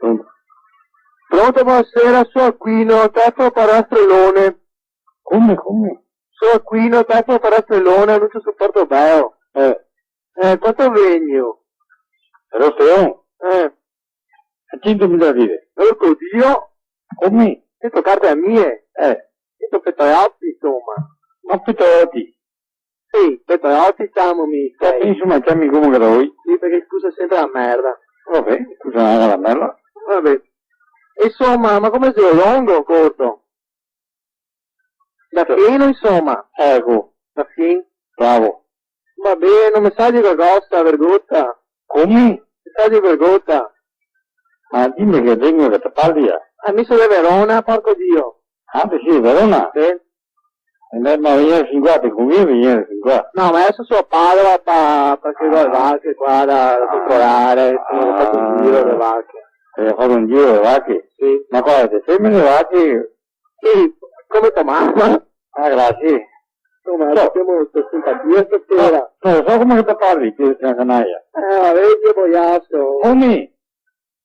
Pronto? Pronto, buonasera, sono Aquino, telefono Parastrellone. Come? Sono Aquino, telefono Parastrellone, non ci supporto bello. Quanto vengo? Però sei a 100.000 lire. Ecco, Dio, Come? questo carte a mie. Questo Petraioti, insomma. Ma Petraioti? Sì, Petraioti siamo mica. Insomma, chiami come che vuoi. Sì, perché scusa sempre la merda. Vabbè, scusa la merda. Vabbè. Insomma, ma come sei lungo o corto? Da fino, insomma. Ecco, Da fino? bravo. Va bene, non mi sa di qualcosa, vergogna. Come? Mi sa di vergogna. Ma dimmi che vengo che ti parli. Mi sono di Verona, porco Dio. Ah, sì, Verona? Sì. Ma venire fin qua, ti conviene venire fin qua? No, ma adesso sono a Padova perché ho le vacche qua da controllare, sono fatto un giro le vacche. Hai fatto un giro le vacche? Sì. Ma guarda, femmine le vacche? Sì, come tua mamma? Ah, grazie. Insomma, abbiamo molto simpatia stasera. Non so come che ti parli, che sei una canaglia. Vedi, boiasso. Come?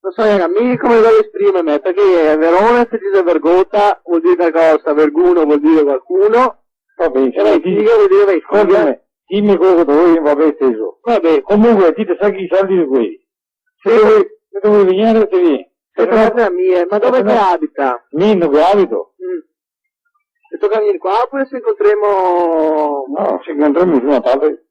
Non so neanche a me come devo esprimermi, perché Verona si dice vergogna, vuol dire qualcosa, verguno vuol dire qualcuno, Vabbè, e la figa vuol dire vai figa. dimmi quello che vuoi, vabbè, steso. Vabbè, Comunque, ti sai chi soldi di quelli. Se vuoi venire, ti vieni. questa è mia, ma dove che abita? Meno che abito. Se tocca venire qua oppure se incontriamo... No, ci incontriamo in nessuna parte.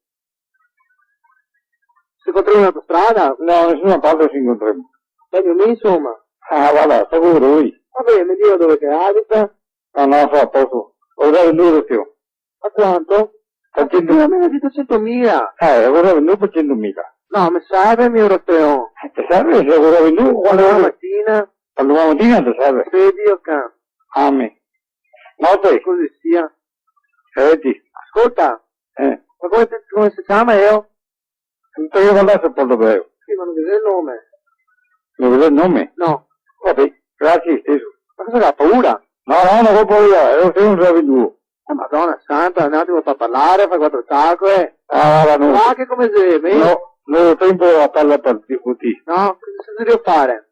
Se incontriamo in autostrada? No, nessuna parte ci incontriamo. Meglio me, insomma. Ah, guarda, sta con lui. Vabbè, mi dico dove che abita. No, no, so, a posto. Ho dato il numero più. A quanto? A Ma tu mi hai detto 100.000. ho dato il numero per 100.000. No, mi serve il mio europeo. Ti serve se ho dato il numero? Quando la mattina? Quando la mattina ti serve? Vedi o can? Amen. Notte. Così sia. Vedi. Ascolta. Ma come si chiama io? Tutto io guardato il portobello. Sì, ma non vedo il nome. Non vedo il nome? No. Vabbè, grazie stesso. Ma cosa ha paura? No, non ho paura, ero sei un giovane. Madonna santa, un attimo fa parlare, fa quattro tacque. Ah, guarda, no. Ma che come sei? No, non ho tempo a parlare per discutere. No, cosa devo fare?